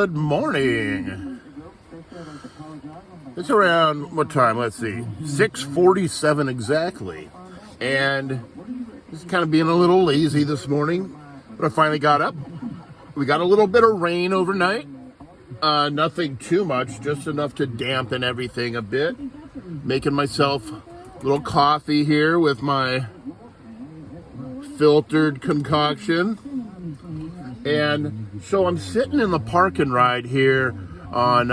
Good morning. It's around, what time? Let's see, 6:47 exactly. And just kind of being a little lazy this morning, but I finally got up. We got a little bit of rain overnight. Nothing too much, just enough to dampen everything a bit. Making myself a little coffee here with my filtered concoction. And so I'm sitting in the park and ride here on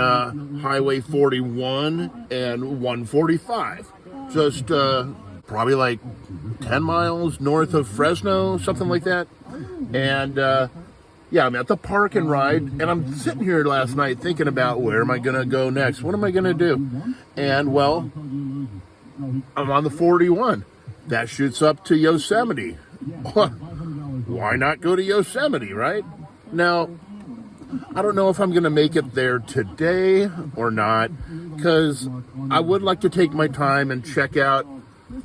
Highway 41 and 145. Just probably like 10 miles north of Fresno, something like that. And yeah, I'm at the park and ride, and I'm sitting here last night thinking about where am I going to go next? What am I going to do? And well, I'm on the 41. That shoots up to Yosemite. Why not go to Yosemite, right? Now, I don't know if I'm going to make it there today or not, because I would like to take my time and check out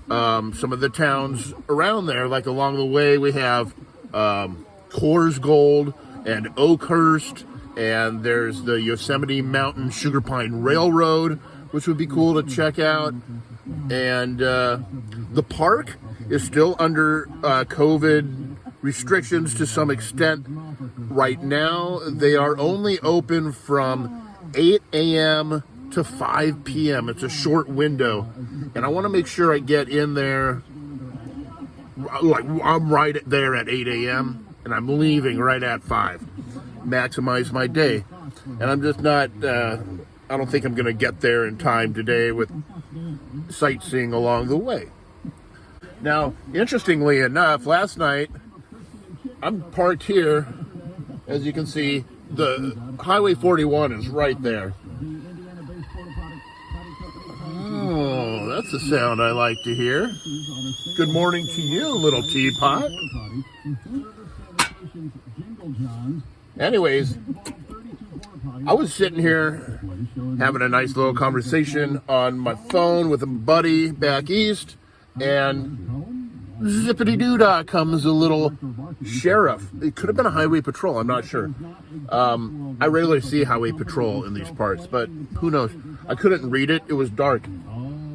some of the towns around there. Like along the way, we have Coarsegold and Oakhurst, and there's the Yosemite Mountain Sugar Pine Railroad, which would be cool to check out. And the park is still under COVID restrictions to some extent. Right now, they are only open from 8 a.m. to 5 p.m. It's a short window, and I want to make sure I get in there. Like I'm right there at 8 a.m. and I'm leaving right at 5. Maximize my day, and I'm just not. I don't think I'm going to get there in time today with sightseeing along the way. Now, interestingly enough, last night I'm parked here. As you can see, the Highway 41 is right there. Oh, that's the sound I like to hear. Good morning to you, little teapot. Anyways, I was sitting here having a nice little conversation on my phone with a buddy back east, and zippity-doo-dah comes a little sheriff. It could have been a highway patrol, I'm not sure. I rarely see highway patrol in these parts, but who knows? I couldn't read it, it was dark.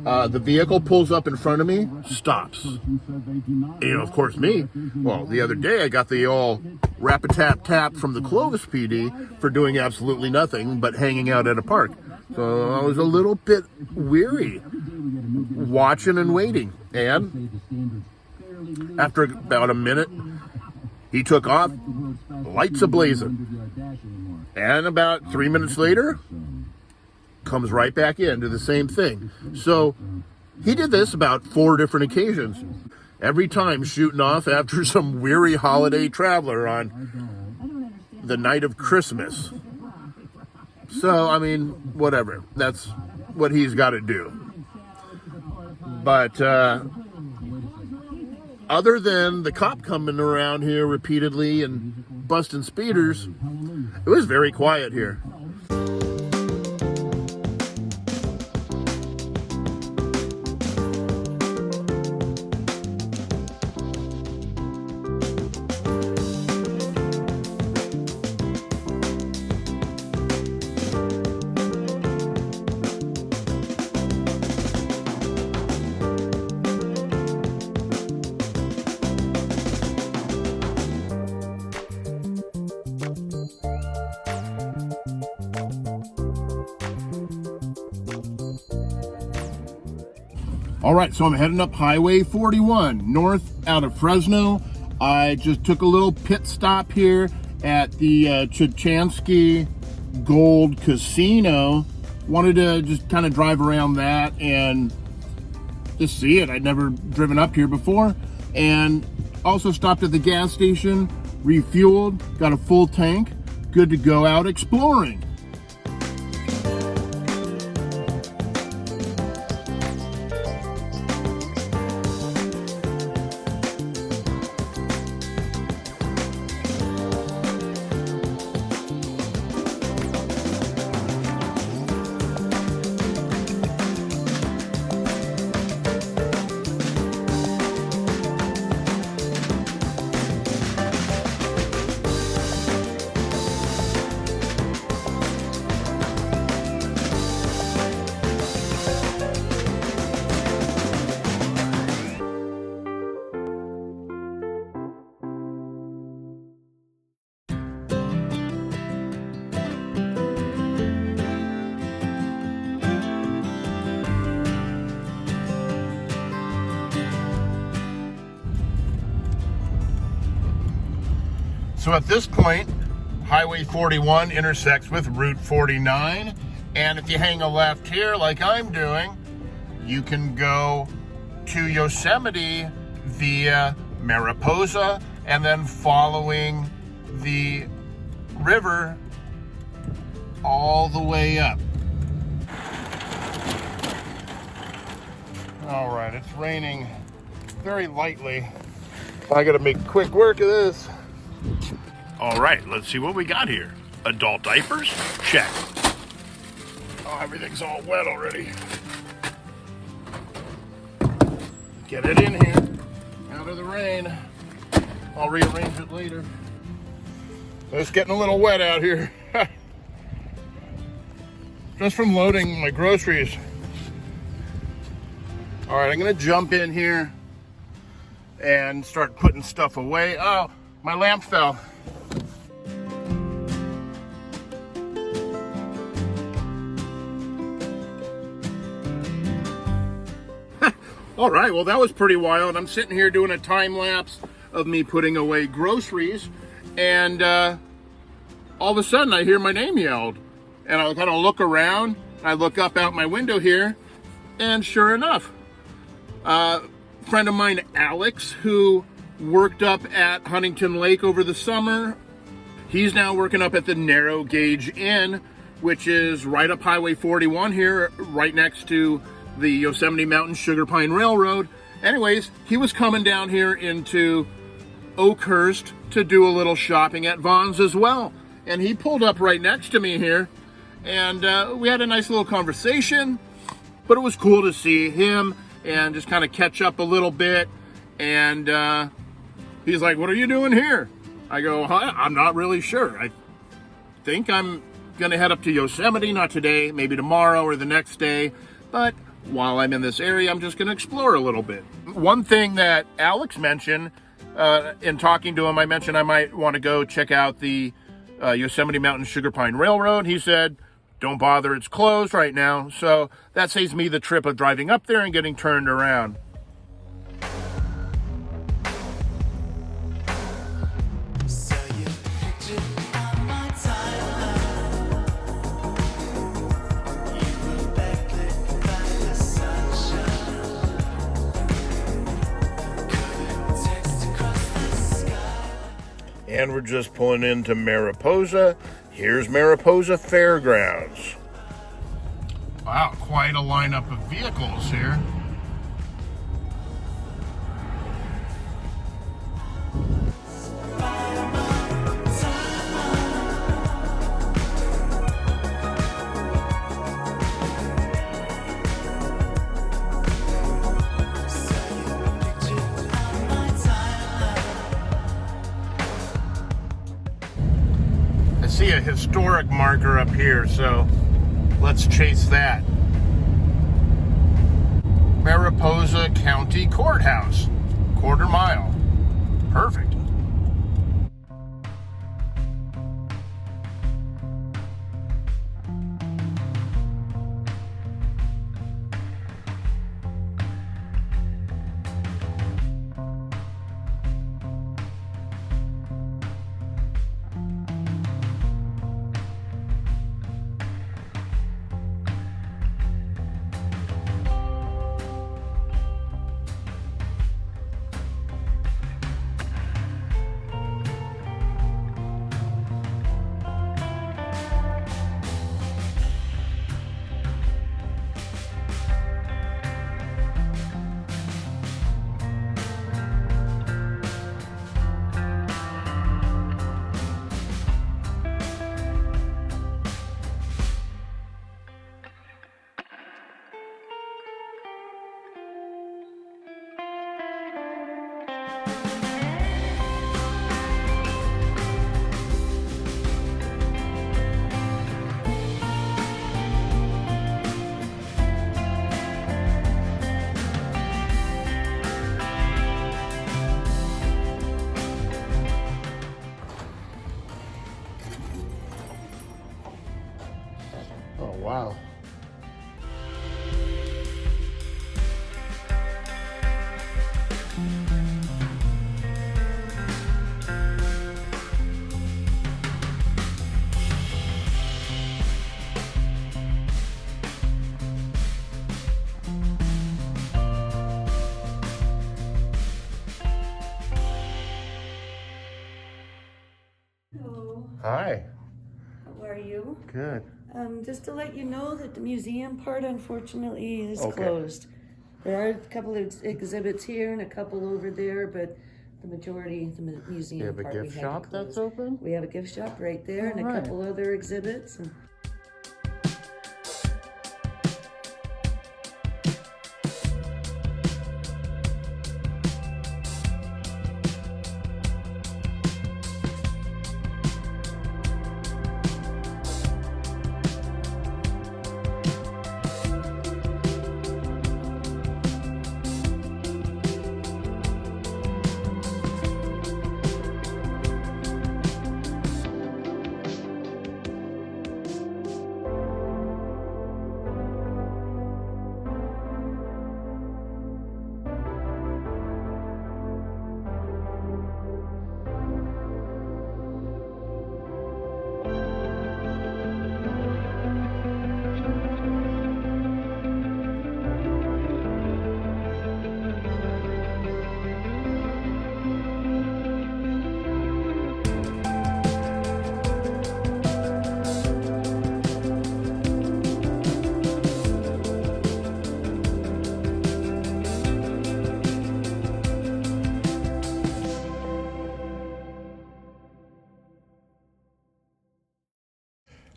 The vehicle pulls up in front of me, stops. And, you know, of course me, well, the other day I got the all rap-a-tap-tap from the Clovis PD for doing absolutely nothing but hanging out at a park. So I was a little bit weary, watching and waiting. And after about a minute, he took off, lights ablazing. And about 3 minutes later, comes right back into the same thing. So he did this about 4 different occasions. Every time shooting off after some weary holiday traveler on the night of Christmas. So, I mean, whatever. That's what he's got to do. But other than the cop coming around here repeatedly and busting speeders, it was very quiet here. All right, so I'm heading up Highway 41, north out of Fresno. I just took a little pit stop here at the Chichansky Gold Casino. Wanted to just kind of drive around that and just see it. I'd never driven up here before. And also stopped at the gas station, refueled, got a full tank, good to go out exploring. So at this point, Highway 41 intersects with Route 49. And if you hang a left here, like I'm doing, you can go to Yosemite via Mariposa and then following the river all the way up. All right, it's raining very lightly. I gotta make quick work of this. All right, let's see what we got here. Adult diapers? Check. Oh, everything's all wet already. Get it in here, out of the rain. I'll rearrange it later. It's getting a little wet out here. Just from loading my groceries. All right, I'm gonna jump in here and start putting stuff away. Oh, my lamp fell. All right, well, that was pretty wild. I'm sitting here doing a time lapse of me putting away groceries, and all of a sudden I hear my name yelled. And I kind of look around, I look up out my window here, and sure enough, a friend of mine, Alex, who worked up at Huntington Lake over the summer, he's now working up at the Narrow Gauge Inn, which is right up Highway 41 here, right next to the Yosemite Mountain Sugar Pine Railroad. Anyways, he was coming down here into Oakhurst to do a little shopping at Vaughn's as well. And he pulled up right next to me here, and we had a nice little conversation, but it was cool to see him and just kind of catch up a little bit. And he's like, "What are you doing here?" I go, "I'm not really sure. I think I'm gonna head up to Yosemite, not today, maybe tomorrow or the next day. But while I'm in this area, I'm just gonna explore a little bit." One thing that Alex mentioned, in talking to him, I mentioned I might want to go check out the Yosemite Mountain Sugar Pine Railroad. He said, "Don't bother, it's closed right now." So that saves me the trip of driving up there and getting turned around. And we're just pulling into Mariposa. Here's Mariposa Fairgrounds. Wow, quite a lineup of vehicles here. I see a historic marker up here, so let's chase that. Mariposa County Courthouse, quarter mile. Perfect. Hi. How are you? Good. Just to let you know that the museum part, unfortunately, is Okay. closed. There are a couple of exhibits here and a couple over there, but the majority, the museum You have a part, gift we had shop to close. that's open? We have a gift shop right there and a Alright. couple other exhibits. And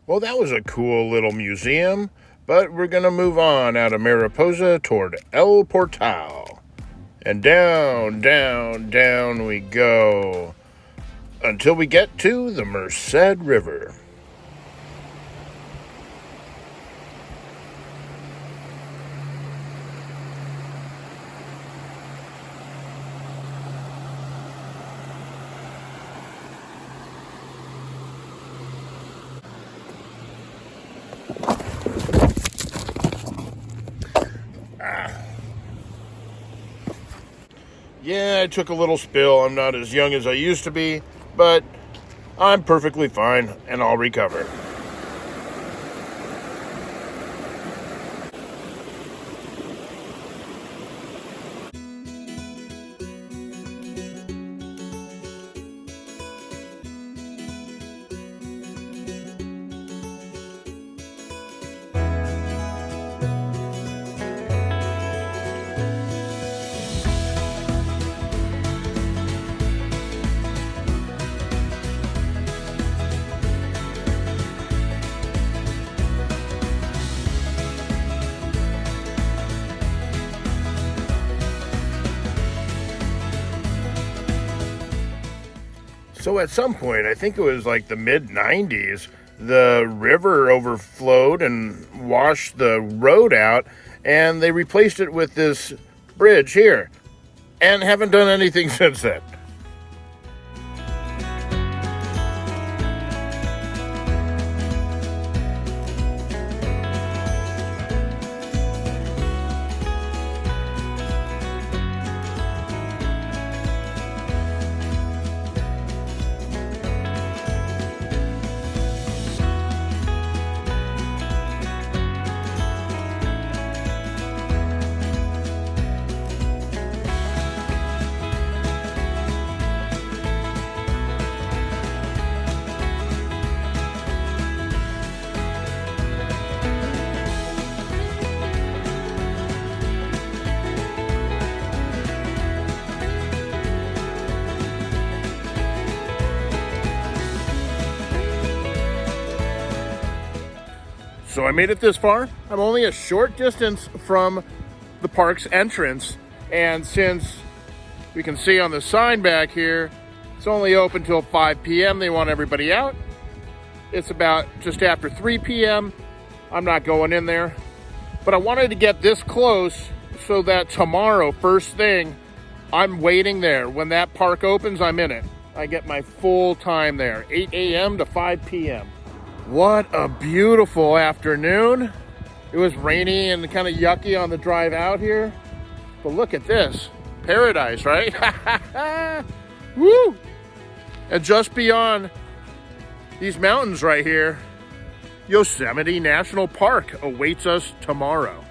Well, that was a cool little museum, but we're going to move on out of Mariposa toward El Portal. And down, down, down we go until we get to the Merced River. Yeah, I took a little spill. I'm not as young as I used to be, but I'm perfectly fine and I'll recover. So at some point, I think it was like the mid-90s, the river overflowed and washed the road out, and they replaced it with this bridge here, and haven't done anything since then. So I made it this far. I'm only a short distance from the park's entrance, and since we can see on the sign back here, it's only open till 5 p.m. They want everybody out. It's about just after 3 p.m. I'm not going in there, but I wanted to get this close so that tomorrow, first thing, I'm waiting there. When that park opens, I'm in it. I get my full time there, 8 a.m. to 5 p.m. What a beautiful afternoon. It was rainy and kind of yucky on the drive out here, but look at this. Paradise, right? Woo! And just beyond these mountains right here, Yosemite National Park awaits us tomorrow.